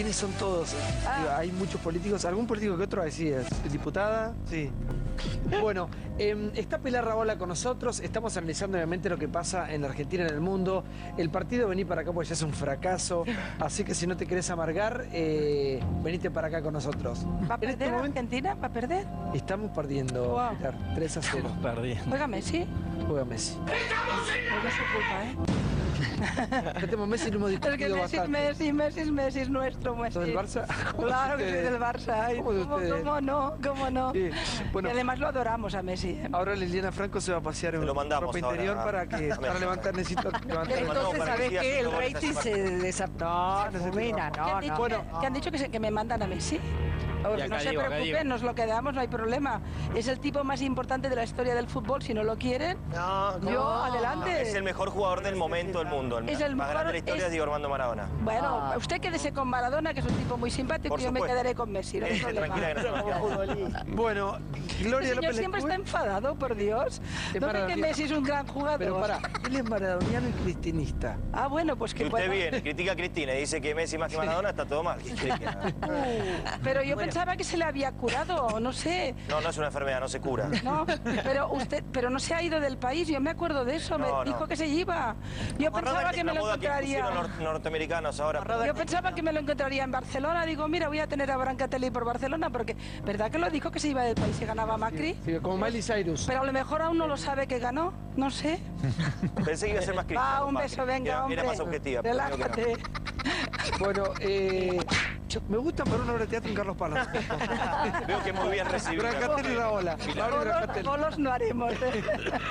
¿quiénes son todos? Digo, hay muchos políticos, algún político que otro decías. ¿Diputada? Sí. Bueno, está Pilar Rahola con nosotros, estamos analizando obviamente lo que pasa en la Argentina y en el mundo. El partido vení para acá porque ya es un fracaso, así que si no te querés amargar, venite para acá con nosotros. ¿Va a perder Argentina? ¿Va a perder? Estamos perdiendo, Pilar, 3-0. Estamos perdiendo. Juega Messi. Juega Messi. No es su culpa, ¿eh? Metemos Messi, lo hemos discutido bastante. Messi es nuestro, Messi. ¿Sos del Barça? Claro que soy del Barça. ¿Cómo no? Sí. Bueno, y además lo adoramos a Messi. ahora Liliana Franco se va a pasear en ropa interior para levantar, necesito levantar. Entonces, ¿sabes qué? El rating se desafina. No. Bueno, ¿te han dicho que me mandan a Messi? No se preocupen, nos lo quedamos, no hay problema. Es el tipo más importante de la historia del fútbol. Si no lo quieren, adelante. Es el mejor jugador del momento del mundo. El más grande de la historia es Diego Armando Maradona. Bueno, usted quédese con Maradona, que es un tipo muy simpático, y yo me quedaré con Messi. No hay problema. Tranquila. Bueno, Gloria López siempre está enfadado, por Dios. No ve que Messi es un gran jugador. Pero él es maradoniano y cristinista. Ah, bueno, pues que usted viene, critica a Cristina y dice que Messi más que Maradona, está todo mal. Pero yo pensaba que se le había curado, no sé. No es una enfermedad, no se cura. No, pero no se ha ido del país, yo me acuerdo de eso, me dijo que se iba. Yo pensaba que me lo encontraría. Norteamericanos ahora. Yo pensaba que me lo encontraría en Barcelona, digo, mira, voy a tener a Brancatelli por Barcelona, porque ¿verdad que lo dijo que se iba del país y ganaba Macri? Sí, como Miley Cyrus. Pero a lo mejor aún no lo sabe que ganó, no sé. Pensé que iba a ser más cristiano. Un beso, venga, hombre. Era más objetiva. Relájate. Bueno, me gusta para una obra de teatro en Carlos Palas. Veo que muy bien recibido. Brancatelli y Rahola. Bolos no haremos.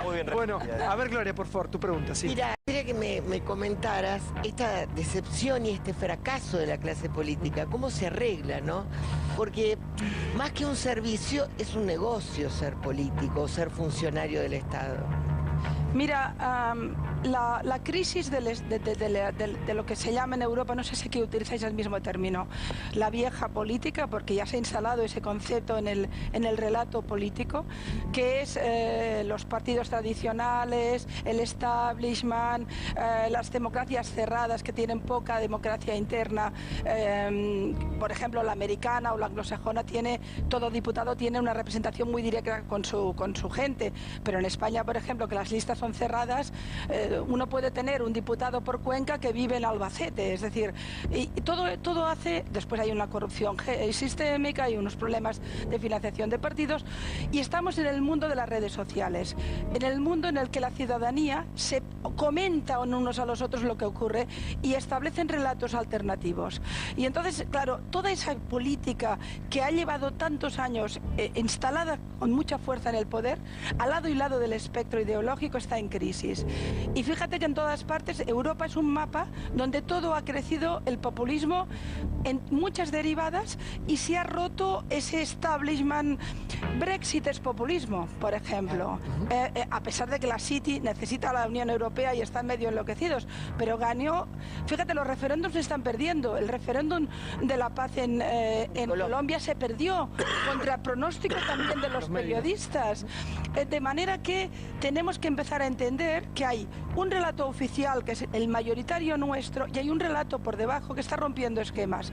Muy bien. Bueno, a ver, Gloria, por favor, tu pregunta, sí. Mira, quería que me comentaras esta decepción y este fracaso de la clase política, ¿cómo se arregla, no? Porque más que un servicio, es un negocio ser político, ser funcionario del Estado. Mira, la crisis de lo que se llama en Europa, no sé si aquí utilizáis el mismo término, la vieja política, porque ya se ha instalado ese concepto en el relato político, que es los partidos tradicionales, el establishment, las democracias cerradas que tienen poca democracia interna. Por ejemplo, la americana o la anglosajona todo diputado tiene una representación muy directa con su gente, pero en España, por ejemplo, que las listas son cerradas, uno puede tener un diputado por Cuenca que vive en Albacete, es decir, y todo hace, después hay una corrupción sistémica, hay unos problemas de financiación de partidos, y estamos en el mundo de las redes sociales, en el mundo en el que la ciudadanía se comenta unos a los otros lo que ocurre y establecen relatos alternativos. Y entonces, claro, toda esa política que ha llevado tantos años instalada con mucha fuerza en el poder, al lado y lado del espectro ideológico, está en crisis. Y fíjate que en todas partes Europa es un mapa donde todo ha crecido, el populismo en muchas derivadas, y se ha roto ese establishment. Brexit es populismo, por ejemplo, a pesar de que la City necesita a la Unión Europea y están medio enloquecidos, pero ganó. Fíjate, los referéndums se están perdiendo. El referéndum de la paz en Colombia se perdió contra pronóstico también de los periodistas, de manera que tenemos que empezar a entender que hay un relato oficial que es el mayoritario nuestro y hay un relato por debajo que está rompiendo esquemas.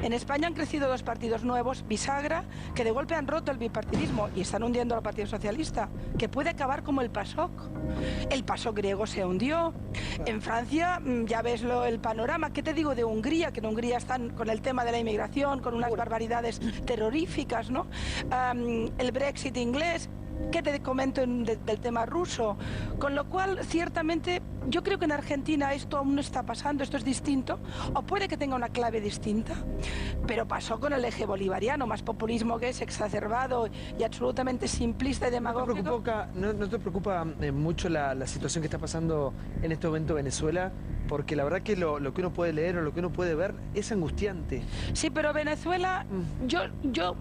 En España han crecido dos partidos nuevos, bisagra, que de golpe han roto el bipartidismo y están hundiendo al Partido Socialista, que puede acabar como el PASOK. El PASOK griego se hundió. En Francia ya ves el panorama. ¿Qué te digo de Hungría? Que en Hungría están con el tema de la inmigración, con unas barbaridades terroríficas, ¿no? El Brexit inglés. ¿Qué te comento del tema ruso? Con lo cual, ciertamente, yo creo que en Argentina esto aún no está pasando, esto es distinto, o puede que tenga una clave distinta, pero pasó con el eje bolivariano, más populismo que es exacerbado y absolutamente simplista y demagógico. ¿No te preocupa mucho la situación que está pasando en este momento en Venezuela? Porque la verdad que lo que uno puede leer o lo que uno puede ver es angustiante. Sí, pero Venezuela, yo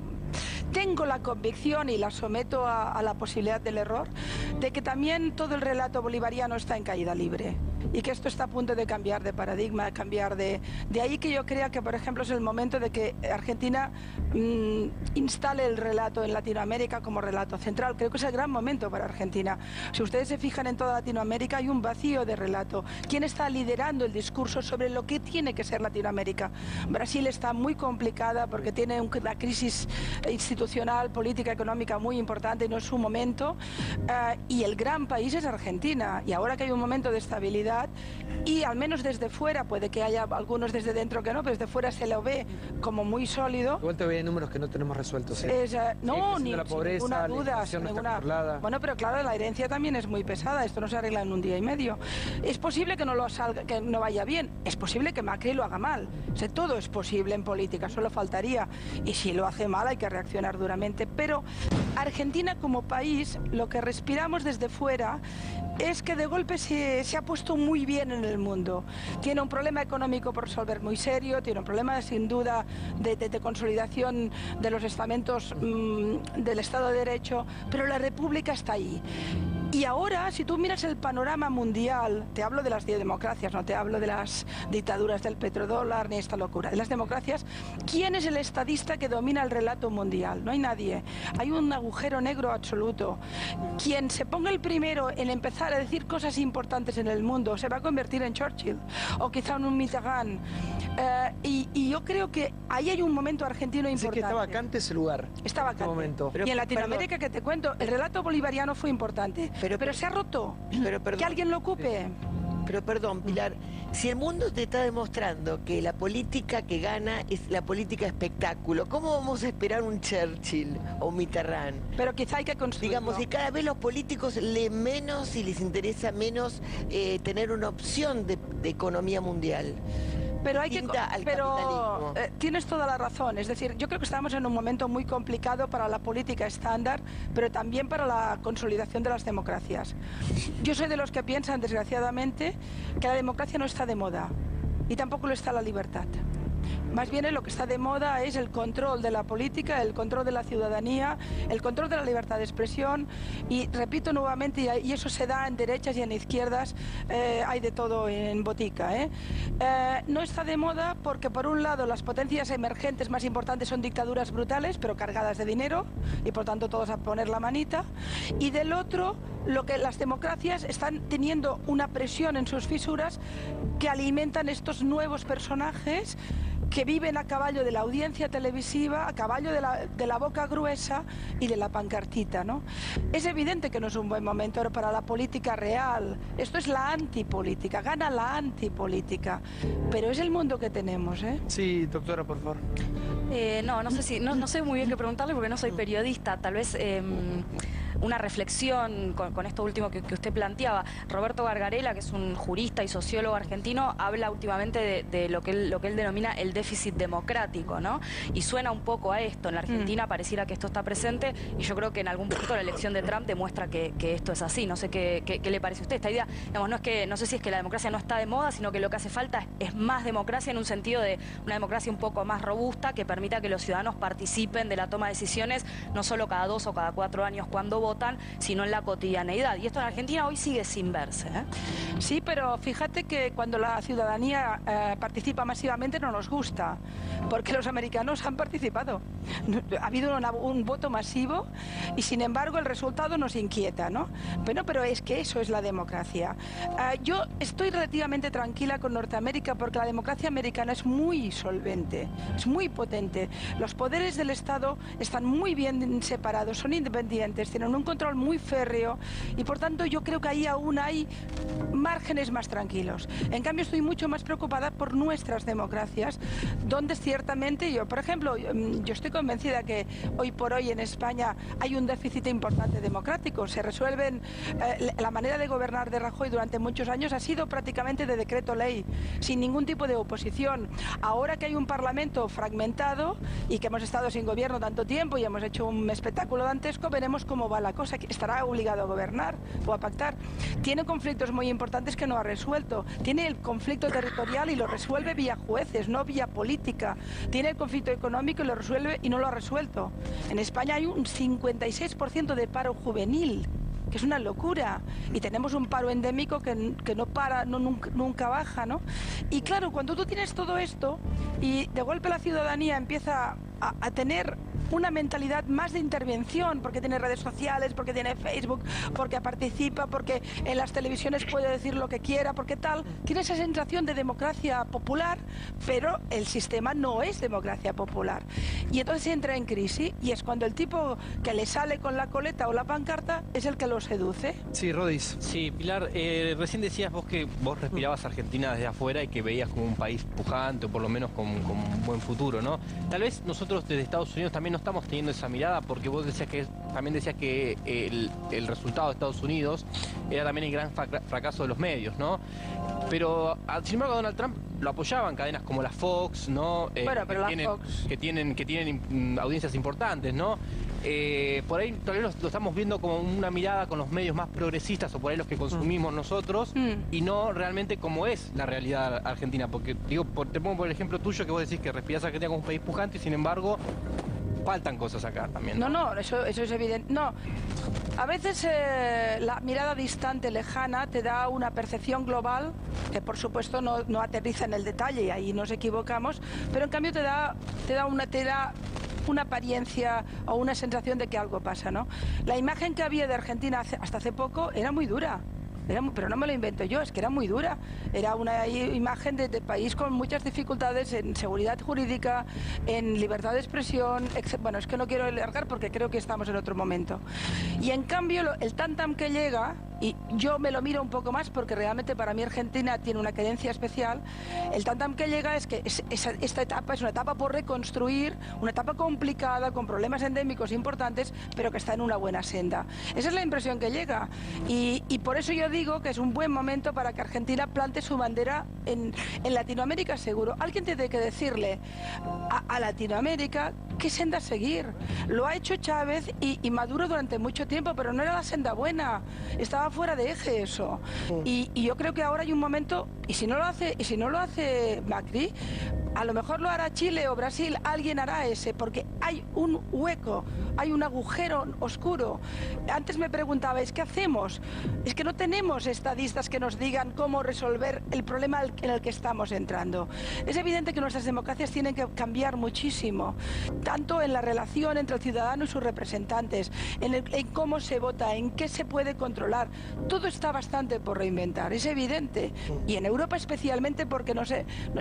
tengo la convicción y la someto a la posibilidad del error de que también todo el relato bolivariano está en caída libre. y que esto está a punto de cambiar de paradigma, de cambiar de ahí que yo crea que, por ejemplo, es el momento de que Argentina instale el relato en Latinoamérica como relato central. Creo que es el gran momento para Argentina. Si ustedes se fijan en toda Latinoamérica hay un vacío de relato. ¿Quién está liderando el discurso sobre lo que tiene que ser Latinoamérica? Brasil está muy complicada porque tiene una crisis institucional, política, económica muy importante y no es su momento. Y el gran país es Argentina. Y ahora que hay un momento de estabilidad y al menos desde fuera, puede que haya algunos desde dentro que no, pero desde fuera se lo ve como muy sólido. Igual todavía hay números que no tenemos resueltos. No, ni la pobreza, ninguna duda. Bueno, pero claro, la herencia también es muy pesada. Esto no se arregla en un día y medio. Es posible que que no vaya bien. Es posible que Macri lo haga mal. O sea, todo es posible en política, solo faltaría. Y si lo hace mal hay que reaccionar duramente. Pero Argentina como país, lo que respiramos desde fuera es que de golpe se ha puesto muy bien en el mundo. Tiene un problema económico por resolver muy serio, tiene un problema sin duda de consolidación de los estamentos del Estado de Derecho, pero la República está ahí. Y ahora, si tú miras el panorama mundial, te hablo de las democracias, no te hablo de las dictaduras del petrodólar ni esta locura, de las democracias, ¿quién es el estadista que domina el relato mundial? No hay nadie. Hay un agujero negro absoluto. Quien se ponga el primero en empezar a decir cosas importantes en el mundo se va a convertir en Churchill o quizá en un Mitterrand. Y yo creo que ahí hay un momento argentino importante. Sí, que está vacante ese lugar. Está vacante. En este momento. Y en Latinoamérica, que te cuento, el relato bolivariano fue importante. Pero se ha roto. Que alguien lo ocupe. Pero perdón, Pilar, si el mundo te está demostrando que la política que gana es la política espectáculo, ¿cómo vamos a esperar un Churchill o un Mitterrand? Pero quizá hay que construirlo. Digamos, y cada vez los políticos leen menos y les interesa menos tener una opción de economía mundial. Pero tienes toda la razón. Es decir, yo creo que estamos en un momento muy complicado para la política estándar, pero también para la consolidación de las democracias. Yo soy de los que piensan, desgraciadamente, que la democracia no está de moda y tampoco lo está la libertad. Más bien lo que está de moda es el control de la política, el control de la ciudadanía, el control de la libertad de expresión y repito nuevamente, y eso se da en derechas y en izquierdas, hay de todo en botica. No está de moda porque por un lado las potencias emergentes más importantes son dictaduras brutales pero cargadas de dinero y por tanto todos a poner la manita, y del otro las democracias están teniendo una presión en sus fisuras que alimentan estos nuevos personajes que viven a caballo de la audiencia televisiva, a caballo de la boca gruesa y de la pancartita, ¿no? Es evidente que no es un buen momento para la política real. Esto es la antipolítica, gana la antipolítica. Pero es el mundo que tenemos, ¿eh? Sí, doctora, por favor. No sé muy bien qué preguntarle porque no soy periodista. Tal vez una reflexión con esto último que usted planteaba. Roberto Gargarella, que es un jurista y sociólogo argentino, habla últimamente de lo que él denomina el déficit democrático, ¿no? Y suena un poco a esto. En la Argentina pareciera que esto está presente y yo creo que en algún punto la elección de Trump demuestra que esto es así. No sé qué le parece a usted esta idea. Digamos, no sé si es que la democracia no está de moda, sino que lo que hace falta es más democracia en un sentido de una democracia un poco más robusta que permita que los ciudadanos participen de la toma de decisiones, no solo cada 2 o cada 4 años cuando votan, sino en la cotidianeidad. Y esto en Argentina hoy sigue sin verse, ¿eh? Sí, pero fíjate que cuando la ciudadanía participa masivamente no nos gusta, porque los americanos han participado. Ha habido un voto masivo y sin embargo el resultado nos inquieta, ¿no? Pero es que eso es la democracia. Yo estoy relativamente tranquila con Norteamérica porque la democracia americana es muy solvente, es muy potente. Los poderes del Estado están muy bien separados, son independientes, tienen un control muy férreo y por tanto yo creo que ahí aún hay márgenes más tranquilos. En cambio estoy mucho más preocupada por nuestras democracias, donde ciertamente yo, por ejemplo, yo estoy convencida que hoy por hoy en España hay un déficit importante democrático. Se resuelven, la manera de gobernar de Rajoy durante muchos años ha sido prácticamente de decreto ley, sin ningún tipo de oposición. Ahora que hay un Parlamento fragmentado y que hemos estado sin gobierno tanto tiempo y hemos hecho un espectáculo dantesco, veremos cómo va la cosa. Estará obligado a gobernar o a pactar. Tiene conflictos muy importantes que no ha resuelto. Tiene el conflicto territorial y lo resuelve vía jueces, no vía política. Tiene el conflicto económico y lo resuelve y no lo ha resuelto. En España hay un 56% de paro juvenil. que es una locura. Y tenemos un paro endémico que no para, nunca baja, ¿no? Y claro, cuando tú tienes todo esto y de golpe la ciudadanía empieza a tener una mentalidad más de intervención, porque tiene redes sociales, porque tiene Facebook, porque participa, porque en las televisiones puede decir lo que quiera, porque tal, tiene esa sensación de democracia popular, pero el sistema no es democracia popular. Y entonces entra en crisis y es cuando el tipo que le sale con la coleta o la pancarta es el que lo seduce. Sí, Rodis. Sí, Pilar, recién decías vos que vos respirabas Argentina desde afuera y que veías como un país pujante o por lo menos con un buen futuro, ¿no? Tal vez nosotros desde Estados Unidos también no estamos teniendo esa mirada, porque vos también decías que el resultado de Estados Unidos era también el gran fracaso de los medios, ¿no? Pero, sin embargo, a Donald Trump lo apoyaban cadenas como la Fox, ¿no? Bueno, pero Fox que tienen audiencias importantes, ¿no? Por ahí todavía lo estamos viendo como una mirada con los medios más progresistas o por ahí los que consumimos nosotros y no realmente como es la realidad argentina, porque digo, te pongo por el ejemplo tuyo que vos decís que respirás a Argentina como un país pujante y sin embargo faltan cosas acá también. No, eso es evidente. No, a veces la mirada distante, lejana, te da una percepción global que por supuesto no aterriza en el detalle y ahí nos equivocamos, pero en cambio te da una apariencia o una sensación de que algo pasa, ¿no? La imagen que había de Argentina hasta hace poco era muy dura. Pero no me lo invento yo, es que era muy dura. Era una imagen de país con muchas dificultades en seguridad jurídica, en libertad de expresión, bueno, es que no quiero alargar porque creo que estamos en otro momento. Y en cambio el tándem que llega, y yo me lo miro un poco más porque realmente para mí Argentina tiene una cadencia especial, el tándem que llega es que esta etapa es una etapa por reconstruir, una etapa complicada, con problemas endémicos importantes, pero que está en una buena senda. Esa es la impresión que llega. Y por eso yo digo que es un buen momento para que Argentina plante su bandera en Latinoamérica, seguro. Alguien tiene que decirle a Latinoamérica qué senda seguir. Lo ha hecho Chávez y Maduro durante mucho tiempo, pero no era la senda buena. Estaba fuera de eje eso. Y yo creo que ahora hay un momento, y si no lo hace Macri, a lo mejor lo hará Chile o Brasil, alguien hará ese, porque hay un hueco, hay un agujero oscuro. Antes me preguntabais, ¿qué hacemos? Es que no tenemos estadistas que nos digan cómo resolver el problema en el que estamos entrando. Es evidente que nuestras democracias tienen que cambiar muchísimo, tanto en la relación entre el ciudadano y sus representantes, en cómo se vota, en qué se puede controlar. Todo está bastante por reinventar, es evidente. Y en Europa especialmente porque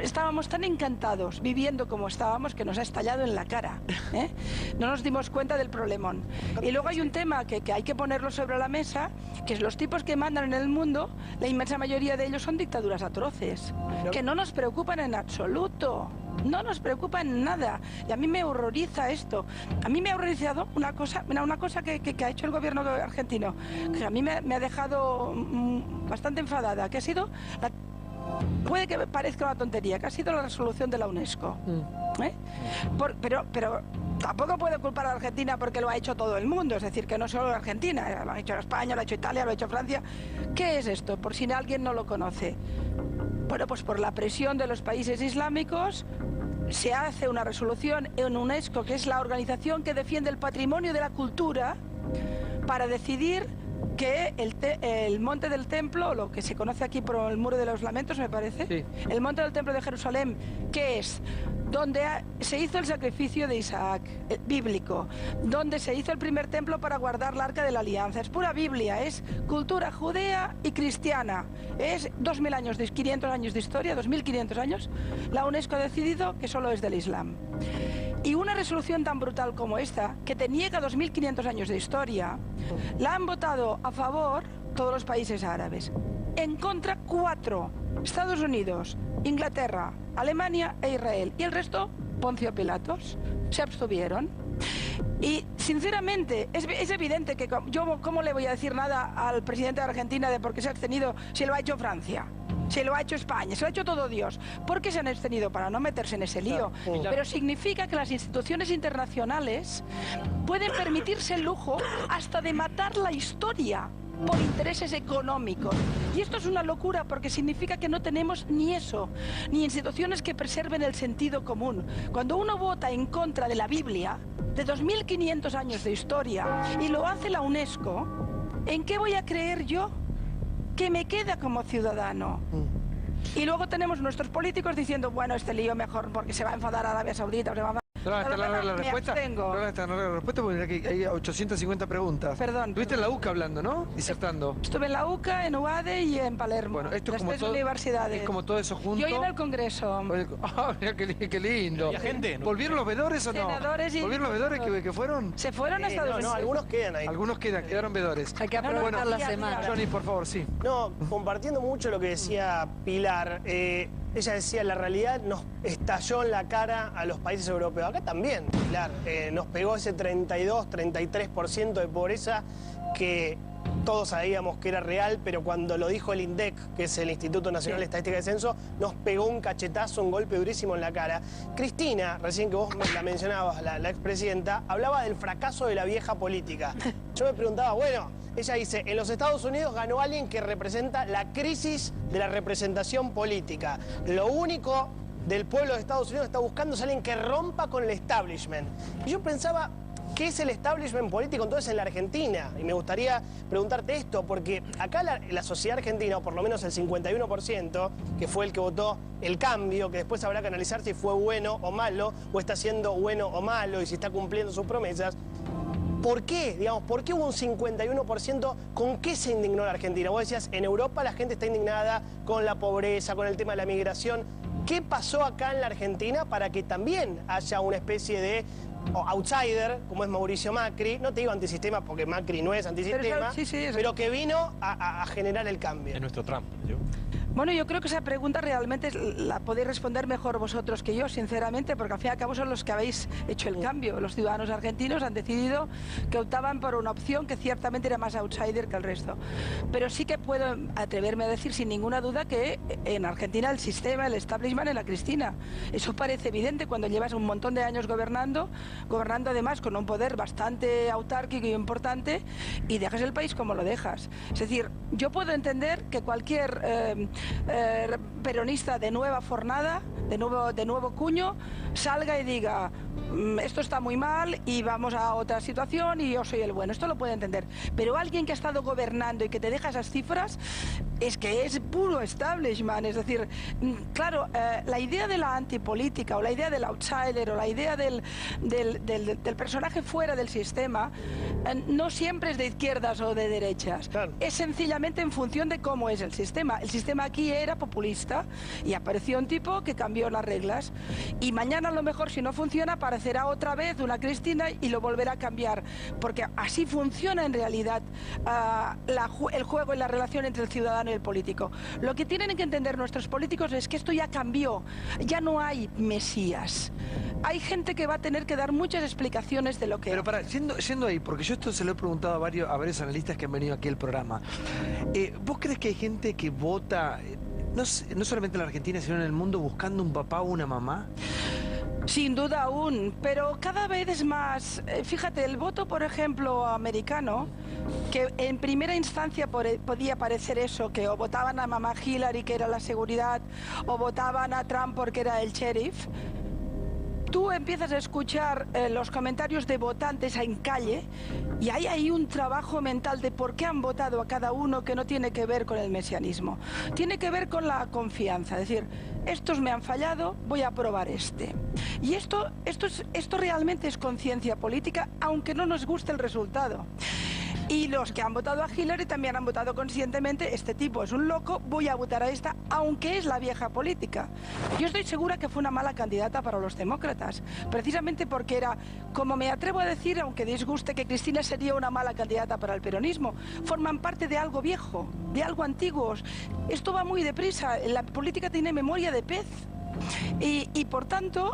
estábamos tan encantados viviendo como estábamos que nos ha estallado en la cara, ¿eh? No nos dimos cuenta del problemón. Y luego hay un tema que hay que ponerlo sobre la mesa, que es los tipos que mandan en el mundo, la inmensa mayoría de ellos son dictaduras atroces, que no nos preocupan en absoluto. No nos preocupa en nada. Y a mí me horroriza esto. A mí me ha horrorizado una cosa que ha hecho el gobierno argentino, que a mí me ha dejado bastante enfadada, que ha sido puede que parezca una tontería, que ha sido la resolución de la UNESCO. ¿Eh? Pero tampoco puede culpar a Argentina porque lo ha hecho todo el mundo, es decir, que no solo Argentina, lo ha hecho España, lo ha hecho Italia, lo ha hecho Francia. ¿Qué es esto? Por si alguien no lo conoce. Bueno, pues por la presión de los países islámicos se hace una resolución en UNESCO, que es la organización que defiende el patrimonio de la cultura, para decidir que el Monte del Templo, lo que se conoce aquí por el Muro de los Lamentos, me parece, sí. El Monte del Templo de Jerusalén, que es donde se hizo el sacrificio de Isaac, bíblico, donde se hizo el primer templo para guardar la Arca de la Alianza. Es pura Biblia, es cultura judea y cristiana. Es 2.000 años, 500 años de historia, 2.500 años. La UNESCO ha decidido que solo es del Islam. Y una resolución tan brutal como esta, que te niega 2.500 años de historia, la han votado a favor todos los países árabes. En contra 4, Estados Unidos, Inglaterra, Alemania e Israel. Y el resto, Poncio Pilatos, se abstuvieron. Y sinceramente, es evidente que yo, ¿cómo le voy a decir nada al presidente de Argentina de por qué se ha abstenido si lo ha hecho Francia? Si lo ha hecho España, se lo ha hecho todo Dios. ¿Por qué se han abstenido? Para no meterse en ese lío. Pero significa que las instituciones internacionales pueden permitirse el lujo hasta de matar la historia por intereses económicos. Y esto es una locura porque significa que no tenemos ni eso, ni instituciones que preserven el sentido común. Cuando uno vota en contra de la Biblia, de 2.500 años de historia, y lo hace la UNESCO, ¿En qué voy a creer yo que me queda como ciudadano? Y luego tenemos nuestros políticos diciendo, bueno, este lío mejor porque se va a enfadar Arabia Saudita, o se va a... ¿La respuesta? No está la respuesta porque hay 850 preguntas. Perdón. Estuviste en la UCA hablando, ¿no? Disertando. Estuve en la UCA, en UADE y en Palermo. Bueno, esto es las como tres todo, universidades. Es como todo eso junto. Yo he ido al Congreso. Ah, mira qué lindo. ¿Había gente? ¿Volvieron los vedores o no? Senadores y... ¿Volvieron los vedores que fueron? Se fueron a Estados Unidos. No, algunos quedan ahí. Algunos quedaron vedores. Hay que aprovechar la semana. Johnny, por favor, sí. No, compartiendo mucho lo que decía Pilar, ella decía, la realidad nos estalló en la cara a los países europeos. Acá también, Pilar, nos pegó ese 32, 33% de pobreza que todos sabíamos que era real, pero cuando lo dijo el INDEC, que es el Instituto Nacional de Estadística y Censo, nos pegó un cachetazo, un golpe durísimo en la cara. Cristina, recién que vos la mencionabas, la expresidenta, hablaba del fracaso de la vieja política. Yo me preguntaba, bueno, ella dice, en los Estados Unidos ganó alguien que representa la crisis de la representación política. Lo único del pueblo de Estados Unidos está buscando es alguien que rompa con el establishment. Y yo pensaba, ¿qué es el establishment político entonces en la Argentina? Y me gustaría preguntarte esto, porque acá la sociedad argentina, o por lo menos el 51%, que fue el que votó el cambio, que después habrá que analizar si fue bueno o malo, o está siendo bueno o malo, y si está cumpliendo sus promesas. ¿Por qué? Digamos, ¿por qué hubo un 51%? ¿Con qué se indignó la Argentina? Vos decías, en Europa la gente está indignada con la pobreza, con el tema de la migración. ¿Qué pasó acá en la Argentina para que también haya una especie de outsider, como es Mauricio Macri? No te digo antisistema porque Macri no es antisistema, pero que vino a generar el cambio. Es nuestro Trump, ¿sí? Bueno, yo creo que esa pregunta realmente la podéis responder mejor vosotros que yo, sinceramente, porque al fin y al cabo son los que habéis hecho el cambio. Los ciudadanos argentinos han decidido que optaban por una opción que ciertamente era más outsider que el resto. Pero sí que puedo atreverme a decir sin ninguna duda que en Argentina el sistema, el establishment es la Cristina. Eso parece evidente cuando llevas un montón de años gobernando además con un poder bastante autárquico y importante, y dejas el país como lo dejas. Es decir, yo puedo entender que cualquier peronista de nueva fornada, de nuevo cuño, salga y diga, esto está muy mal y vamos a otra situación y yo soy el bueno. Esto lo puedo entender. Pero alguien que ha estado gobernando y que te deja esas cifras, es que es puro establishment. Es decir, claro, la idea de la antipolítica o la idea del outsider o la idea del personaje fuera del sistema no siempre es de izquierdas o de derechas. Claro. Es sencillamente en función de cómo es el sistema. El sistema aquí era populista y apareció un tipo que cambió las reglas, y mañana a lo mejor, si no funciona, aparecerá otra vez una Cristina y lo volverá a cambiar, porque así funciona en realidad el juego y la relación entre el ciudadano y el político. Lo que tienen que entender nuestros políticos es que esto ya cambió, ya no hay mesías. Hay gente que va a tener que dar muchas explicaciones de lo que... Pero para, yendo ahí, porque yo esto se lo he preguntado a varios analistas que han venido aquí al programa. ¿Vos crees que hay gente que vota, no solamente en la Argentina, sino en el mundo, buscando un papá o una mamá? Sin duda aún, pero cada vez es más. Fíjate, el voto, por ejemplo, americano, que en primera instancia podía parecer eso, que o votaban a mamá Hillary, que era la seguridad, o votaban a Trump porque era el sheriff. Tú empiezas a escuchar los comentarios de votantes en calle y hay ahí un trabajo mental de por qué han votado a cada uno, que no tiene que ver con el mesianismo. Tiene que ver con la confianza, es decir, estos me han fallado, voy a probar este. Y esto realmente es conciencia política, aunque no nos guste el resultado. Y los que han votado a Hillary también han votado conscientemente, este tipo es un loco, voy a votar a esta, aunque es la vieja política. Yo estoy segura que fue una mala candidata para los demócratas, precisamente porque era, como me atrevo a decir, aunque disguste, que Cristina sería una mala candidata para el peronismo. Forman parte de algo viejo, de algo antiguo. Esto va muy deprisa, la política tiene memoria de pez. Y por tanto,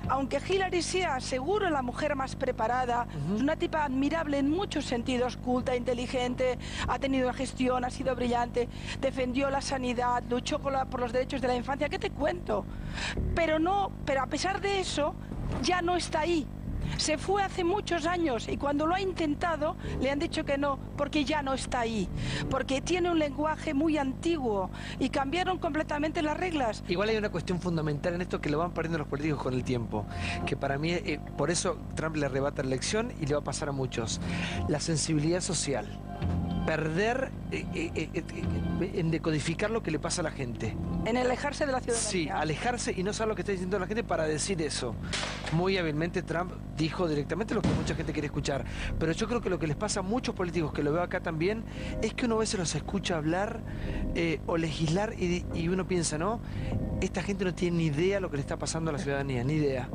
aunque Hillary sea seguro la mujer más preparada, es una tipa admirable en muchos sentidos, culta, inteligente, ha tenido gestión, ha sido brillante, defendió la sanidad, luchó por los derechos de la infancia, ¿qué te cuento? Pero a pesar de eso, ya no está ahí. Se fue hace muchos años y cuando lo ha intentado le han dicho que no, porque ya no está ahí, porque tiene un lenguaje muy antiguo y cambiaron completamente las reglas. Igual hay una cuestión fundamental en esto que lo van perdiendo los políticos con el tiempo, que para mí, por eso Trump le arrebata la elección y le va a pasar a muchos: la sensibilidad social. perder en decodificar lo que le pasa a la gente. En alejarse de la ciudadanía. Sí, alejarse y no saber lo que está diciendo la gente para decir eso. Muy hábilmente Trump dijo directamente lo que mucha gente quiere escuchar. Pero yo creo que lo que les pasa a muchos políticos, que lo veo acá también, es que uno a veces los escucha hablar o legislar y uno piensa, ¿no? Esta gente no tiene ni idea lo que le está pasando a la ciudadanía, ni idea.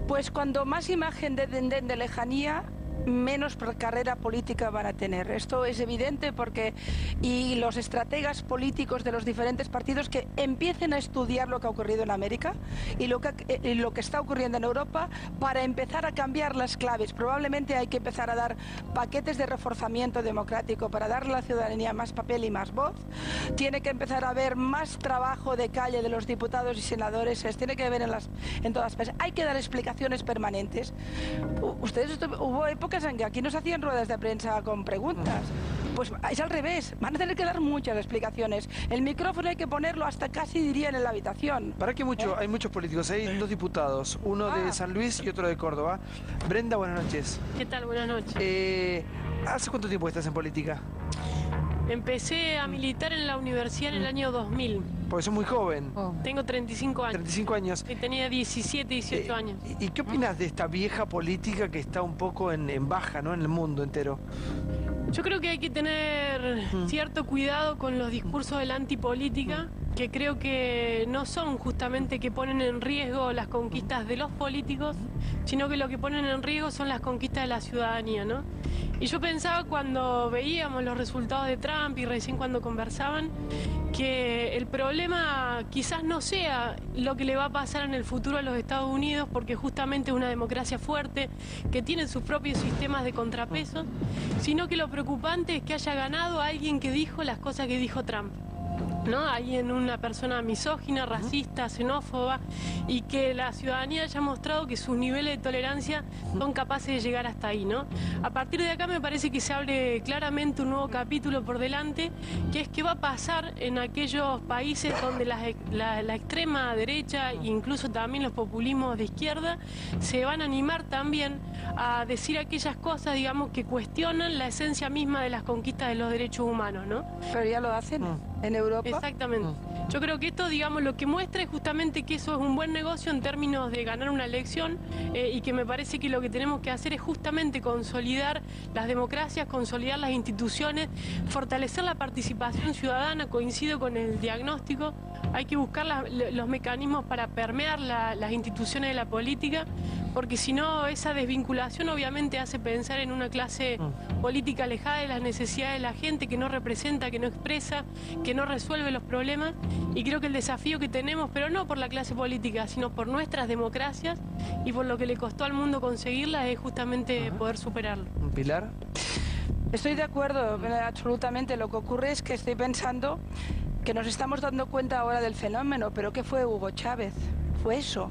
Pues cuando más imagen de lejanía, menos carrera política van a tener. Esto es evidente porque y los estrategas políticos de los diferentes partidos que empiecen a estudiar lo que ha ocurrido en América y lo que está ocurriendo en Europa para empezar a cambiar las claves. Probablemente hay que empezar a dar paquetes de reforzamiento democrático para darle a la ciudadanía más papel y más voz. Tiene que empezar a haber más trabajo de calle de los diputados y senadores. Se tiene que ver en todas partes. Hay que dar explicaciones permanentes. Hubo épocas en que aquí nos hacían ruedas de prensa con preguntas. Pues es al revés, van a tener que dar muchas explicaciones. El micrófono hay que ponerlo hasta casi dirían en la habitación. Para que hay muchos políticos, hay dos diputados, uno de San Luis y otro de Córdoba. Brenda, buenas noches. ¿Qué tal? Buenas noches. ¿Hace cuánto tiempo estás en política? Empecé a militar en la universidad en el año 2000. Porque sos muy joven. Tengo 35 años. 35 años. Y tenía 17, 18 años. ¿Y qué opinas de esta vieja política que está un poco en baja, ¿no? En el mundo entero? Yo creo que hay que tener cierto cuidado con los discursos de la antipolítica, que creo que no son justamente que ponen en riesgo las conquistas de los políticos, sino que lo que ponen en riesgo son las conquistas de la ciudadanía, ¿no? Y yo pensaba cuando veíamos los resultados de Trump y recién cuando conversaban, que el problema quizás no sea lo que le va a pasar en el futuro a los Estados Unidos, porque justamente es una democracia fuerte, que tiene sus propios sistemas de contrapeso, sino que lo preocupante es que haya ganado alguien que dijo las cosas que dijo Trump, ¿no? Alguien, una persona misógina, racista, xenófoba, y que la ciudadanía haya mostrado que sus niveles de tolerancia son capaces de llegar hasta ahí, ¿no? A partir de acá me parece que se abre claramente un nuevo capítulo por delante, que es qué va a pasar en aquellos países donde la extrema derecha e incluso también los populismos de izquierda se van a animar también a decir aquellas cosas, digamos, que cuestionan la esencia misma de las conquistas de los derechos humanos, ¿no? Pero ya lo hacen en Europa. Exactamente. Yo creo que esto, digamos, lo que muestra es justamente que eso es un buen negocio en términos de ganar una elección y que me parece que lo que tenemos que hacer es justamente consolidar las democracias, consolidar las instituciones, fortalecer la participación ciudadana. Coincido con el diagnóstico. Hay que buscar los mecanismos para permear las instituciones de la política, porque si no, esa desvinculación obviamente hace pensar en una clase política alejada de las necesidades de la gente, que no representa, que no expresa, que no resuelve los problemas. Y creo que el desafío que tenemos, pero no por la clase política, sino por nuestras democracias y por lo que le costó al mundo conseguirlas, es justamente poder superarlo. ¿Pilar? Estoy de acuerdo, absolutamente. Lo que ocurre es que estoy pensando que nos estamos dando cuenta ahora del fenómeno, pero ¿qué fue Hugo Chávez? Fue eso.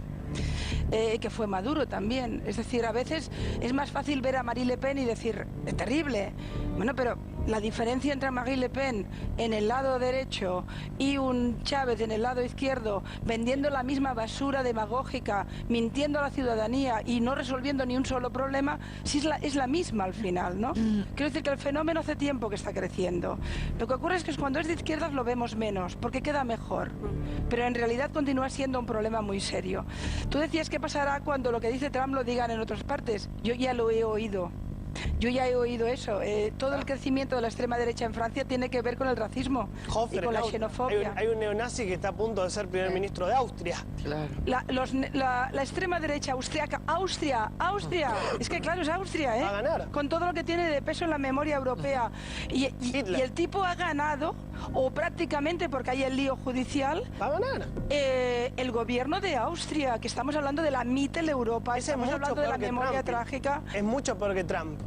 Que fue Maduro también. Es decir, a veces es más fácil ver a Marine Le Pen y decir, es terrible. Bueno, pero la diferencia entre Marine Le Pen en el lado derecho y un Chávez en el lado izquierdo, vendiendo la misma basura demagógica, mintiendo a la ciudadanía y no resolviendo ni un solo problema, sí es la misma al final, ¿no? Quiero decir que el fenómeno hace tiempo que está creciendo. Lo que ocurre es que cuando es de izquierdas lo vemos menos, porque queda mejor. Pero en realidad continúa siendo un problema muy serio. Tú decías qué pasará cuando lo que dice Trump lo digan en otras partes. Yo ya lo he oído. Yo ya he oído eso. Todo el crecimiento de la extrema derecha en Francia tiene que ver con el racismo y con la xenofobia. Hay un neonazi que está a punto de ser primer ministro de Austria. Claro. La extrema derecha austriaca, Austria, es que claro, es Austria, ¿eh? Va a ganar. Con todo lo que tiene de peso en la memoria europea. Y el tipo ha ganado, o prácticamente porque hay el lío judicial, va a ganar. El gobierno de Austria, que estamos hablando de la Mitteleuropa, estamos hablando de la memoria trágica. Es mucho peor que Trump.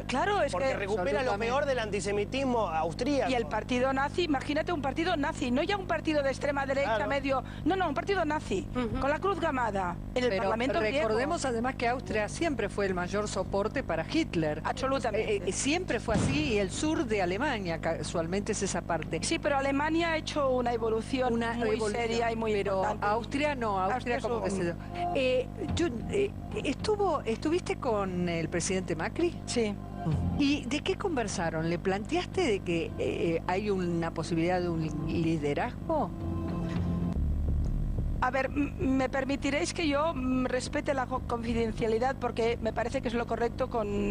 Claro, es porque que recupera lo peor del antisemitismo austríaco. Y el partido nazi, imagínate un partido nazi, no ya un partido de extrema derecha, medio... No, un partido nazi, con la cruz gamada, en el Parlamento griego. Recordemos además que Austria siempre fue el mayor soporte para Hitler. Absolutamente. Siempre fue así, y el sur de Alemania casualmente es esa parte. Sí, pero Alemania ha hecho una evolución muy seria y muy importante. Pero Austria no, Austria como que se... ¿Estuviste con el presidente Macri? Sí. ¿Y de qué conversaron? ¿Le planteaste de que hay una posibilidad de un liderazgo? A ver, me permitiréis que yo respete la confidencialidad porque me parece que es lo correcto,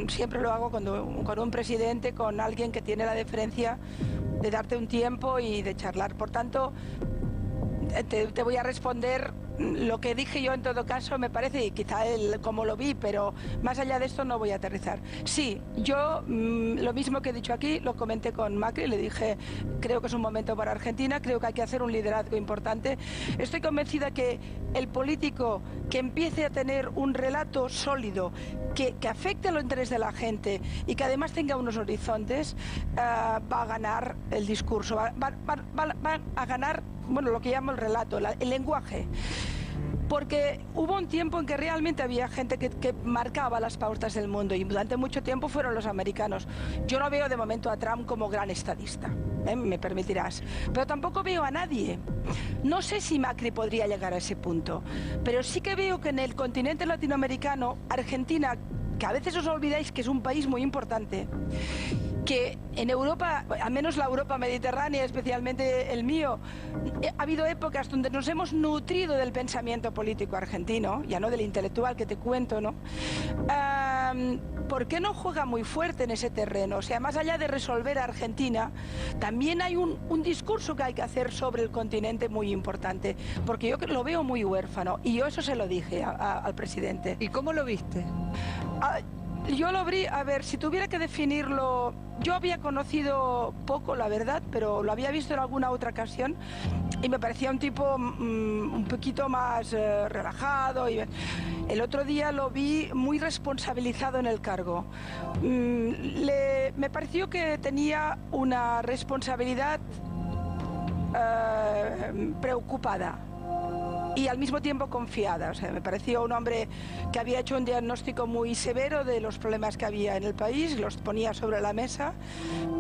siempre lo hago con un presidente, con alguien que tiene la deferencia de darte un tiempo y de charlar. Por tanto, te voy a responder lo que dije yo en todo caso, me parece, y quizá como lo vi, pero más allá de esto no voy a aterrizar. Sí, yo lo mismo que he dicho aquí, lo comenté con Macri, le dije, creo que es un momento para Argentina, creo que hay que hacer un liderazgo importante. Estoy convencida que el político que empiece a tener un relato sólido, que afecte a los intereses de la gente y que además tenga unos horizontes, va a ganar el discurso, va a ganar, bueno, lo que llamo el relato, el lenguaje. Porque hubo un tiempo en que realmente había gente que marcaba las pautas del mundo y durante mucho tiempo fueron los americanos. Yo no veo de momento a Trump como gran estadista, me permitirás, pero tampoco veo a nadie. No sé si Macri podría llegar a ese punto, pero sí que veo que en el continente latinoamericano, Argentina, que a veces os olvidáis que es un país muy importante, que en Europa, al menos la Europa mediterránea, especialmente el mío, ha habido épocas donde nos hemos nutrido del pensamiento político argentino, ya no del intelectual que te cuento, ¿no? ¿Por qué no juega muy fuerte en ese terreno? O sea, más allá de resolver a Argentina, también hay un discurso que hay que hacer sobre el continente muy importante, porque yo lo veo muy huérfano, y yo eso se lo dije al presidente. ¿Y cómo lo viste? Yo lo vi, a ver, si tuviera que definirlo, yo había conocido poco, la verdad, pero lo había visto en alguna otra ocasión y me parecía un tipo un poquito más relajado. Y el otro día lo vi muy responsabilizado en el cargo. Me pareció que tenía una responsabilidad preocupada y al mismo tiempo confiada. O sea, me pareció un hombre que había hecho un diagnóstico muy severo de los problemas que había en el país, los ponía sobre la mesa,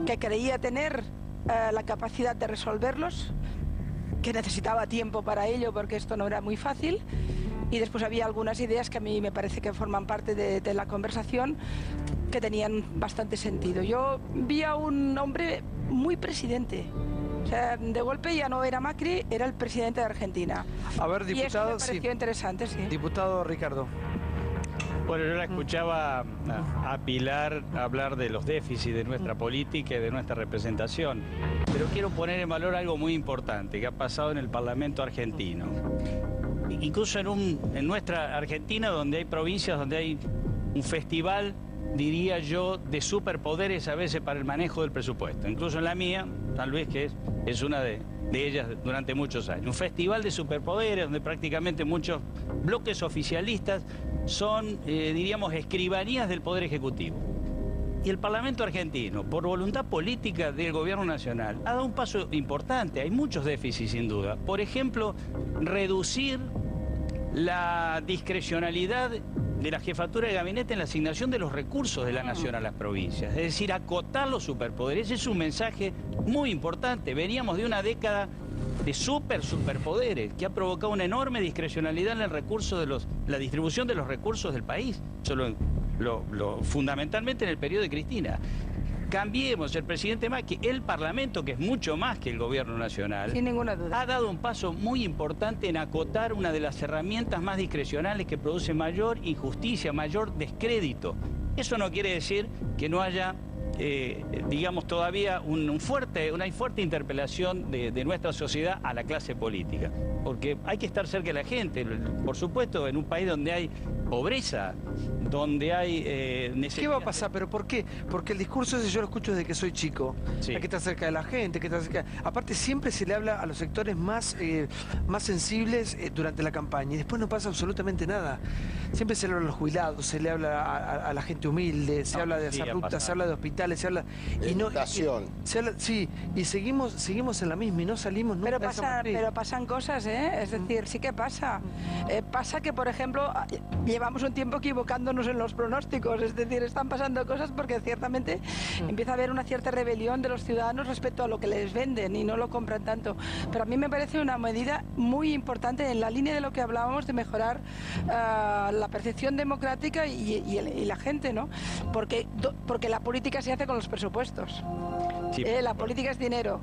que creía tener la capacidad de resolverlos, que necesitaba tiempo para ello porque esto no era muy fácil, y después había algunas ideas que a mí me parece que forman parte de la conversación que tenían bastante sentido. Yo vi a un hombre muy presidente. O sea, de golpe ya no era Macri, era el presidente de Argentina. A ver, diputado, y eso me pareció interesante, sí. Diputado Ricardo. Bueno, yo la escuchaba a Pilar hablar de los déficits de nuestra política y de nuestra representación, pero quiero poner en valor algo muy importante que ha pasado en el Parlamento argentino. Incluso en nuestra Argentina, donde hay provincias, donde hay un festival, diría yo, de superpoderes a veces para el manejo del presupuesto. Incluso en la mía, San Luis, que es una de ellas durante muchos años. Un festival de superpoderes donde prácticamente muchos bloques oficialistas son, diríamos, escribanías del Poder Ejecutivo. Y el Parlamento argentino, por voluntad política del Gobierno Nacional, ha dado un paso importante. Hay muchos déficits, sin duda. Por ejemplo, reducir la discrecionalidad de la jefatura de gabinete en la asignación de los recursos de la nación a las provincias. Es decir, acotar los superpoderes. Ese es un mensaje muy importante. Veníamos de una década de superpoderes que ha provocado una enorme discrecionalidad en el recurso de la distribución de los recursos del país. Eso fundamentalmente en el periodo de Cristina. Cambiemos el presidente Macri, el Parlamento, que es mucho más que el Gobierno Nacional, sin ninguna duda, ha dado un paso muy importante en acotar una de las herramientas más discrecionales que produce mayor injusticia, mayor descrédito. Eso no quiere decir que no haya, digamos, todavía una fuerte interpelación de nuestra sociedad a la clase política. Porque hay que estar cerca de la gente, por supuesto, en un país donde hay pobreza, donde hay necesidad. ¿Qué va a pasar? ¿Pero por qué? Porque el discurso ese yo lo escucho desde que soy chico. Sí. Hay que estar cerca de la gente, que estar cerca. Aparte siempre se le habla a los sectores más sensibles durante la campaña y después no pasa absolutamente nada. Siempre se le habla a los jubilados, se le habla a la gente humilde, se habla de hacer rutas, se habla de hospitales, se habla... Educación. Sí, y seguimos en la misma y no salimos nunca. Pero pasan cosas, ¿eh? Es decir, sí que pasa. Pasa que, por ejemplo, llevamos un tiempo equivocándonos en los pronósticos, es decir, están pasando cosas porque ciertamente empieza a haber una cierta rebelión de los ciudadanos respecto a lo que les venden y no lo compran tanto. Pero a mí me parece una medida muy importante en la línea de lo que hablábamos de mejorar la percepción democrática y la gente, ¿no? Porque la política se hace con los presupuestos. Sí, la política es dinero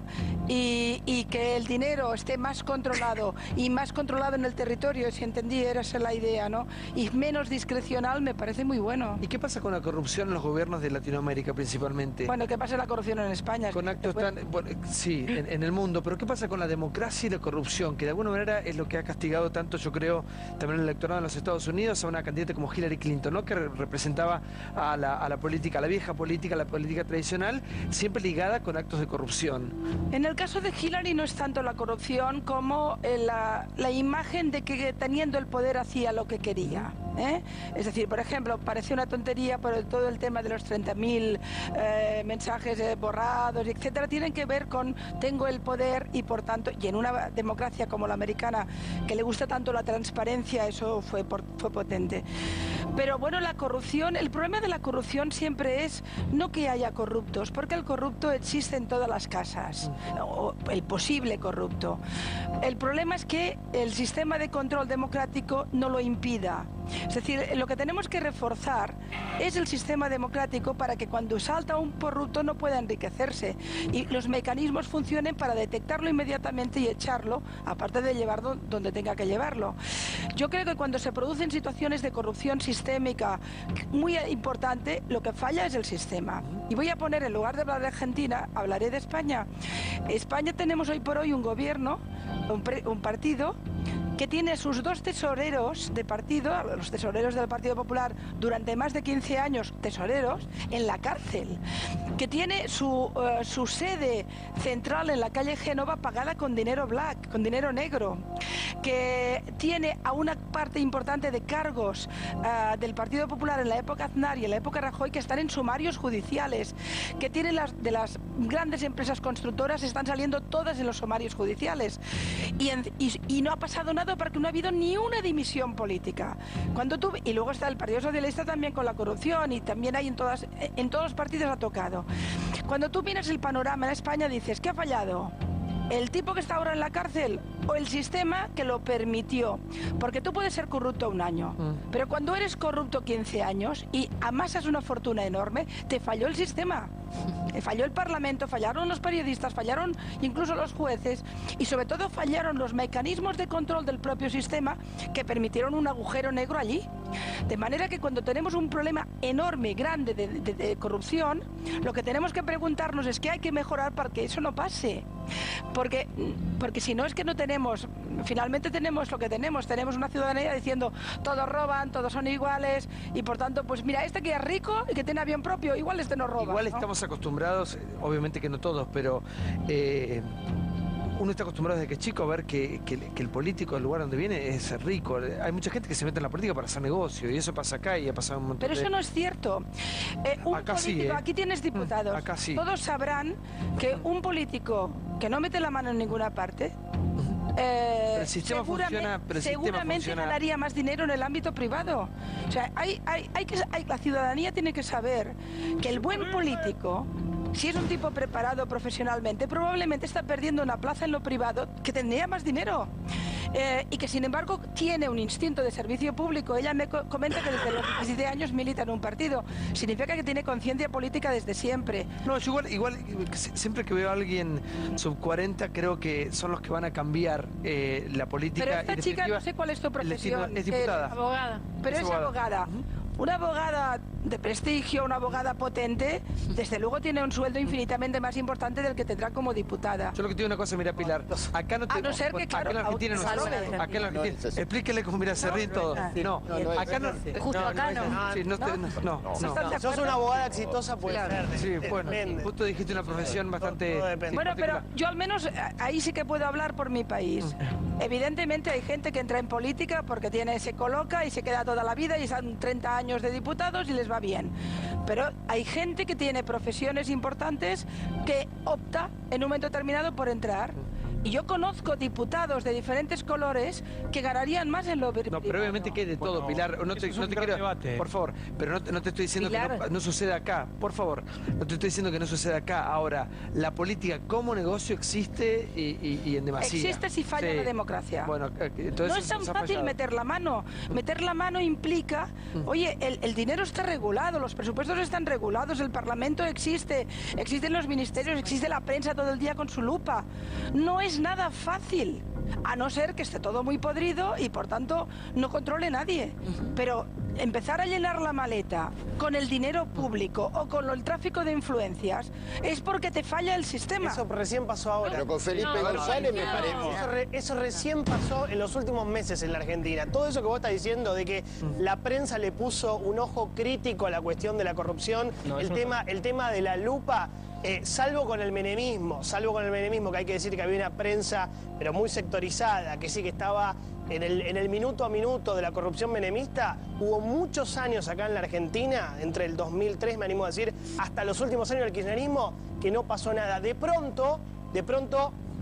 y que el dinero esté más controlado y más controlado en el territorio, si entendí, era esa la idea, ¿no? Y menos discrecional, me parece muy bueno. ¿Y qué pasa con la corrupción en los gobiernos de Latinoamérica principalmente? Bueno, ¿qué pasa con la corrupción en España? Con actos tan... Bueno, sí, en el mundo, pero ¿qué pasa con la democracia y la corrupción? Que de alguna manera es lo que ha castigado tanto, yo creo, también en el electorado en los Estados Unidos a una candidata como Hillary Clinton, ¿no? Que representaba a la política, a la vieja política, a la política tradicional, siempre ligada con actos de corrupción. En el caso de Hillary no es tanto la corrupción como la imagen de que teniendo el poder hacía lo que quería. Es decir, por ejemplo, parece una tontería, pero todo el tema de los 30.000 mensajes borrados, etcétera, tienen que ver con tengo el poder y por tanto, y en una democracia como la americana, que le gusta tanto la transparencia, eso fue potente. Pero bueno, la corrupción, el problema de la corrupción siempre es no que haya corruptos, porque el corrupto existe en todas las casas, o el posible corrupto. El problema es que el sistema de control democrático no lo impida. Es decir, lo que tenemos que reforzar es el sistema democrático para que cuando salta un corrupto no pueda enriquecerse y los mecanismos funcionen para detectarlo inmediatamente y echarlo, aparte de llevarlo donde tenga que llevarlo. Yo creo que cuando se producen situaciones de corrupción sistémica muy importante, lo que falla es el sistema. Y voy a poner, en lugar de hablar de Argentina, hablaré de España. España tenemos hoy por hoy un gobierno, un partido, que tiene sus dos tesoreros de partido, los tesoreros del Partido Popular, durante más de 15 años, tesoreros, en la cárcel, que tiene su sede central en la calle Génova pagada con dinero black, con dinero negro, que tiene a una parte importante de cargos del Partido Popular en la época Aznar y en la época Rajoy que están en sumarios judiciales, que tiene de las grandes empresas constructoras, están saliendo todas en los sumarios judiciales, y no ha pasado nada porque no ha habido ni una dimisión política. Y luego está el Partido Socialista también con la corrupción y también hay en todos los partidos ha tocado. Cuando tú miras el panorama en España dices, ¿qué ha fallado? ¿El tipo que está ahora en la cárcel o el sistema que lo permitió? Porque tú puedes ser corrupto un año, pero cuando eres corrupto 15 años y amasas una fortuna enorme, te falló el sistema. Falló el Parlamento, fallaron los periodistas, fallaron incluso los jueces y sobre todo fallaron los mecanismos de control del propio sistema que permitieron un agujero negro allí. De manera que cuando tenemos un problema enorme, grande de corrupción, lo que tenemos que preguntarnos es qué hay que mejorar para que eso no pase. Porque si no es que no tenemos, finalmente tenemos lo que tenemos una ciudadanía diciendo todos roban, todos son iguales y por tanto, pues mira, este que es rico y que tiene avión propio, igual este no roba. Igual ¿no? Estamos acostumbrados, obviamente que no todos, pero uno está acostumbrado desde que es chico a ver que el político del lugar donde viene es rico. Hay mucha gente que se mete en la política para hacer negocio y eso pasa acá y ha pasado un montón Pero eso no es cierto. Un acá político, sí, aquí tienes diputados, acá sí. Todos sabrán que un político que no mete la mano en ninguna parte el sistema seguramente ganaría más dinero en el ámbito privado. O sea, la ciudadanía tiene que saber que el buen político, si es un tipo preparado profesionalmente, probablemente está perdiendo una plaza en lo privado que tendría más dinero. Y que sin embargo tiene un instinto de servicio público. Ella me comenta que desde los 17 años milita en un partido. Significa que tiene conciencia política desde siempre. No, yo igual siempre que veo a alguien sub 40 creo que son los que van a cambiar la política. Pero esta chica, no sé cuál es tu profesión. Es diputada. Abogada. Pero es abogada. Una abogada de prestigio, una abogada potente, desde luego tiene un sueldo infinitamente más importante del que tendrá como diputada. Yo lo que te digo una cosa, mira, Pilar, acá no te... A no ser que, claro, acá en Argentina no se acá en Argentina, explíquele cómo, mira, se ríen todos. No, acá no... Justo acá no. Sos una abogada exitosa, puede ser. Sí, bueno, justo dijiste una profesión bastante... Bueno, pero yo al menos ahí sí que puedo hablar por mi país. Evidentemente hay gente que entra en política porque se coloca y se queda toda la vida y están 30 años de diputados y les va bien. Pero hay gente que tiene profesiones importantes que opta en un momento determinado por entrar Y yo conozco diputados de diferentes colores que ganarían más en lo No, pero obviamente que hay de todo, Pilar. No te quiero... debate. Por favor, pero no te estoy diciendo Pilar. que no sucede acá. Por favor, no te estoy diciendo que no sucede acá. Ahora, la política como negocio existe y en demasía. Existe si falla la democracia. Bueno, entonces no es tan fácil meter la mano. Meter la mano implica, oye, el dinero está regulado, los presupuestos están regulados, el Parlamento existe, existen los ministerios, existe la prensa todo el día con su lupa. No es nada fácil, a no ser que esté todo muy podrido y por tanto no controle nadie. Pero empezar a llenar la maleta con el dinero público o con el tráfico de influencias es porque te falla el sistema. Eso recién pasó ahora. Pero con Felipe González me parece... Eso recién pasó en los últimos meses en la Argentina. Todo eso que vos estás diciendo de que la prensa le puso un ojo crítico a la cuestión de la corrupción, el tema de la lupa, salvo con el menemismo, que hay que decir que había una prensa pero muy sectorizada, que sí que estaba en el minuto a minuto de la corrupción menemista. Hubo muchos años acá en la Argentina, entre el 2003, me animo a decir, hasta los últimos años del kirchnerismo, que no pasó nada. De pronto,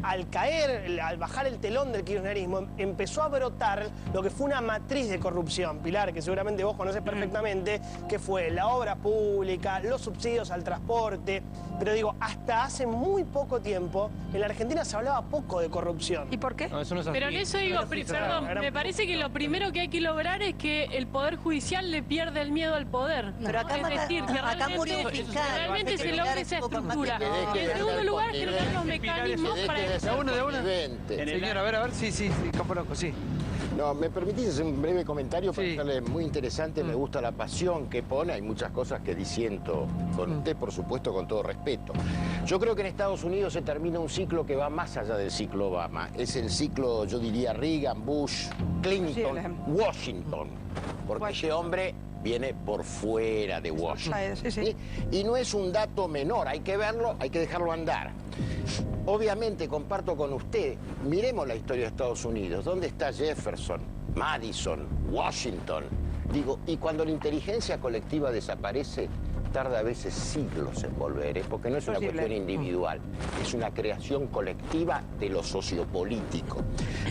al bajar el telón del kirchnerismo, empezó a brotar lo que fue una matriz de corrupción, Pilar, que seguramente vos conocés perfectamente, que fue la obra pública, los subsidios al transporte. Pero digo, hasta hace muy poco tiempo, en la Argentina se hablaba poco de corrupción. ¿Y por qué? No, eso no es así. Pero en eso digo, perdón, me parece que lo primero que hay que lograr es que el Poder Judicial le pierda el miedo al poder. Pero acá es decir, que realmente se logre esa estructura. En segundo lugar, generar los mecanismos para... De una. Señor, a ver, sí, Campolongo, sí. No, ¿me permitís hacer un breve comentario para dejarle muy interesante? Me gusta la pasión que pone, hay muchas cosas que disiento con usted, por supuesto, con todo respeto. Yo creo que en Estados Unidos se termina un ciclo que va más allá del ciclo Obama. Es el ciclo, yo diría, Reagan, Bush, Clinton, Washington. Porque ese hombre viene por fuera de Washington. ¿Sí? Y no es un dato menor, hay que verlo, hay que dejarlo andar. Obviamente, comparto con usted, miremos la historia de Estados Unidos. ¿Dónde está Jefferson, Madison, Washington? Digo, y cuando la inteligencia colectiva desaparece, tarda a veces siglos en volver, porque no es una cuestión individual, es una creación colectiva de lo sociopolítico.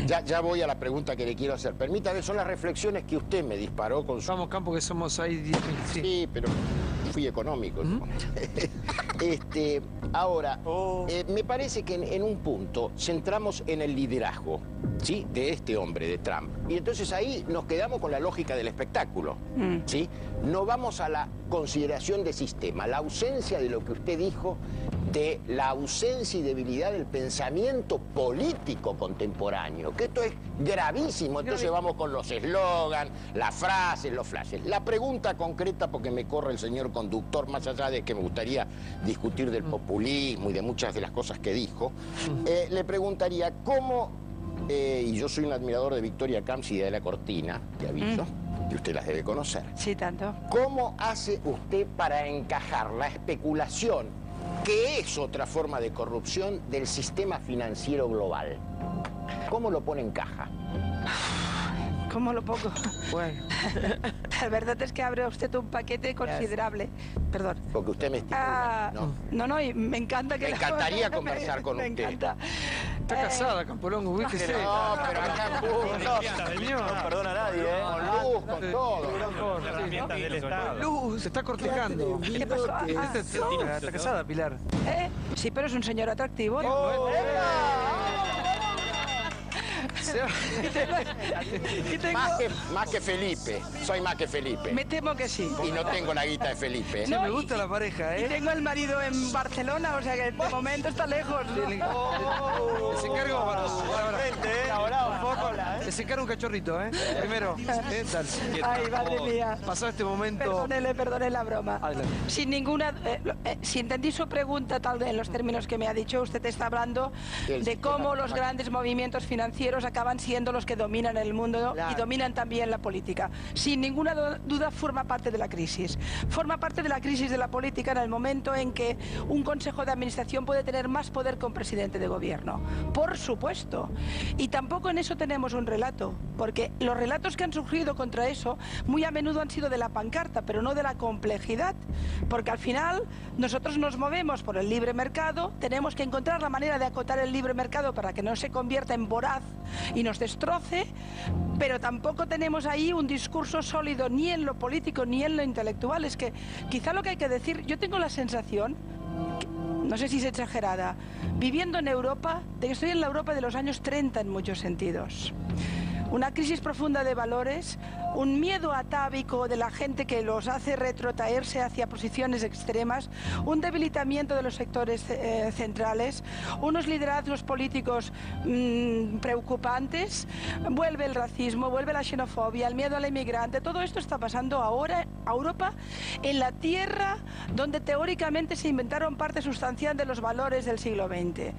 Ya voy a la pregunta que le quiero hacer. Permítame, son las reflexiones que usted me disparó con su... Vamos, Campo, que somos ahí 10.000. Sí, pero fui económico. Ahora, me parece que en un punto centramos en el liderazgo, ¿sí?, de este hombre, de Trump. Y entonces ahí nos quedamos con la lógica del espectáculo, ¿sí? No vamos a la consideración de sistema, la ausencia de lo que usted dijo, de la ausencia y debilidad del pensamiento político contemporáneo, que esto es gravísimo. Entonces vamos con los eslogans, las frases, los flashes. La pregunta concreta, porque me corre el señor conductor, más allá de que me gustaría discutir del populismo y de muchas de las cosas que dijo, le preguntaría cómo, y yo soy un admirador de Victoria Camps y de La Cortina, te aviso, que usted las debe conocer. Sí, tanto. ¿Cómo hace usted para encajar la especulación, que es otra forma de corrupción, del sistema financiero global? ¿Cómo lo pone en caja? ¿Cómo lo pongo? Bueno. La verdad es que abre usted un paquete considerable. Perdón. Porque usted me estimula, ¿no? No, y me encanta que... Me encantaría conversar con usted. Me encanta. Está casada, Campolongo, ubíquese. No, pero acá no perdona a nadie, con luz, con todo. Herramientas del Estado. Luz, se está cortejando. ¿Qué pasó? Está casada, Pilar. Sí, pero es un señor atractivo. Más que Felipe, soy más que Felipe. Me temo que sí. Y no tengo la guita de Felipe. Sí, me gusta la pareja, Y tengo el marido en Barcelona, o sea que de momento está lejos. Les encargo les encargo un cachorrito, Primero. Ay, madre mía. Pasó este momento. Perdone la broma. Adelante. Sin ninguna... si entendí su pregunta, tal vez en los términos que me ha dicho, usted está hablando de cómo los grandes movimientos financieros acaban siendo los que dominan el mundo y dominan también la política. Sin ninguna duda forma parte de la crisis. Forma parte de la crisis de la política en el momento en que un consejo de administración puede tener más poder que un presidente de gobierno. Por supuesto. Y tampoco en eso tenemos un relato, porque los relatos que han surgido contra eso muy a menudo han sido de la pancarta, pero no de la complejidad, porque al final nosotros nos movemos por el libre mercado, tenemos que encontrar la manera de acotar el libre mercado para que no se convierta en voraz y nos destroce, pero tampoco tenemos ahí un discurso sólido ni en lo político ni en lo intelectual. Es que quizá lo que hay que decir, yo tengo la sensación, no sé si es exagerada, viviendo en Europa, de que estoy en la Europa de los años 30 en muchos sentidos. Una crisis profunda de valores, un miedo atávico de la gente que los hace retrotraerse hacia posiciones extremas, un debilitamiento de los sectores centrales, unos liderazgos políticos preocupantes, vuelve el racismo, vuelve la xenofobia, el miedo al inmigrante. Todo esto está pasando ahora a Europa, en la tierra donde teóricamente se inventaron parte sustancial de los valores del siglo XX.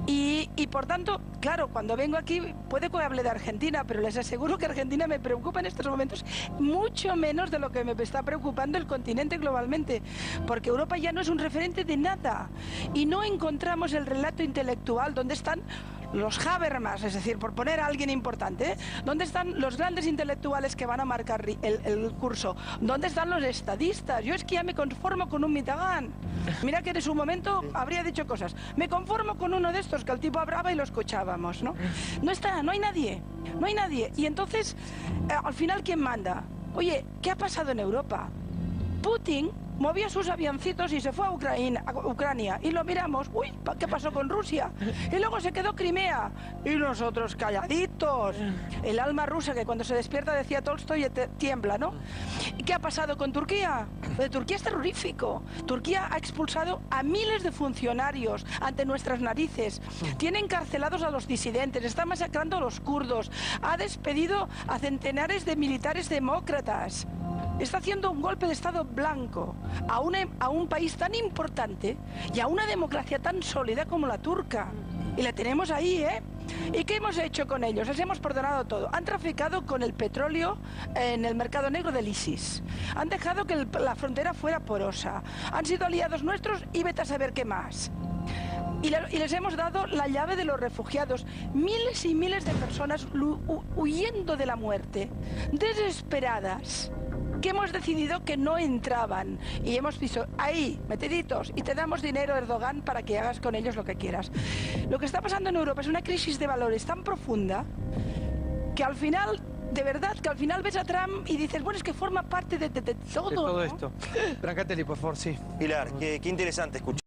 Y por tanto, claro, cuando vengo aquí, puede que hable de Argentina, pero les aseguro que Argentina me preocupa en estos momentos mucho menos de lo que me está preocupando el continente globalmente, porque Europa ya no es un referente de nada y no encontramos el relato intelectual donde están los Habermas, es decir, por poner a alguien importante, ¿eh? ¿Dónde están los grandes intelectuales que van a marcar el curso? ¿Dónde están los estadistas? Yo es que ya me conformo con un Mitterrand. Mira que en su momento habría dicho cosas. Me conformo con uno de estos que el tipo hablaba y lo escuchábamos, ¿no? No está, no hay nadie, no hay nadie. Y entonces, al final, ¿quién manda? Oye, ¿qué ha pasado en Europa? Putin movía sus avioncitos y se fue a Ucrania. Y lo miramos, uy, ¿qué pasó con Rusia? Y luego se quedó Crimea. Y nosotros calladitos. El alma rusa que cuando se despierta, decía Tolstoy, tiembla, ¿no? ¿Y qué ha pasado con Turquía? Turquía es terrorífico. Turquía ha expulsado a miles de funcionarios ante nuestras narices. Tiene encarcelados a los disidentes, está masacrando a los kurdos, ha despedido a centenares de militares demócratas. Está haciendo un golpe de Estado blanco a un país tan importante y a una democracia tan sólida como la turca. Y la tenemos ahí, ¿eh? ¿Y qué hemos hecho con ellos? Les hemos perdonado todo. Han traficado con el petróleo en el mercado negro del ISIS. Han dejado que la frontera fuera porosa. Han sido aliados nuestros y vete a saber qué más. Y les hemos dado la llave de los refugiados. Miles y miles de personas huyendo de la muerte, desesperadas, que hemos decidido que no entraban y hemos dicho, ahí, metiditos, y te damos dinero, Erdogan, para que hagas con ellos lo que quieras. Lo que está pasando en Europa es una crisis de valores tan profunda que al final, de verdad, que al final ves a Trump y dices, bueno, es que forma parte de todo, de todo ¿no? esto. Brancatelli, por favor, sí. Pilar, qué interesante escuchar.